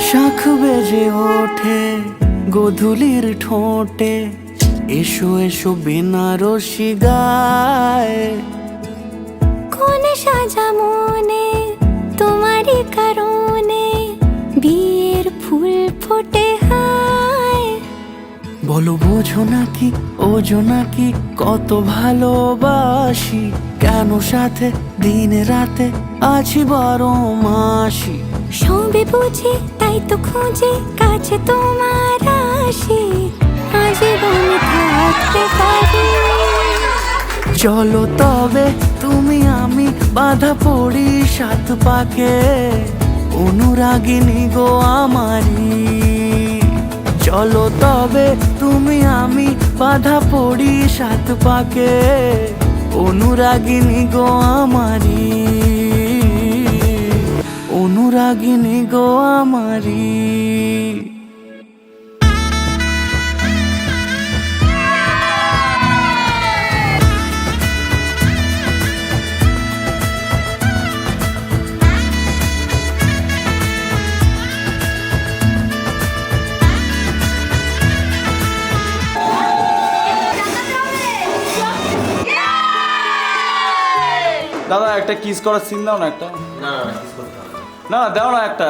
শাখ বেজে ওঠে গোধূলির ঠোঁটে, এসো এসো বেনারসি গায়। কোন সাজা মনে তোমারই কারণে, বিয়ের ফুল ফোটে হায়। বলো বোঝো নাকি ওজো নাকি কত ভালোবাসি, কেন সাথে দিন রাতে আছি 12 মাসি। সবে বুঝি তাই তো খুঁজে কাছে তোমার আসি, আজীবন থাকতে পারি। চলো তবে তুমি আমি বাঁধা পড়ি 7 পাকে, অনুরাগিনী গো আমারি। চলো তবে তুমি আমি বাঁধা পড়ি 7 পাকে, অনুরাগিনী গো আমারি, অনুরাগিনী গো আমারি। দাদা একটা কিস করার সিন দাও না একটা। না না কিস করতে হবে না দাও না একটা।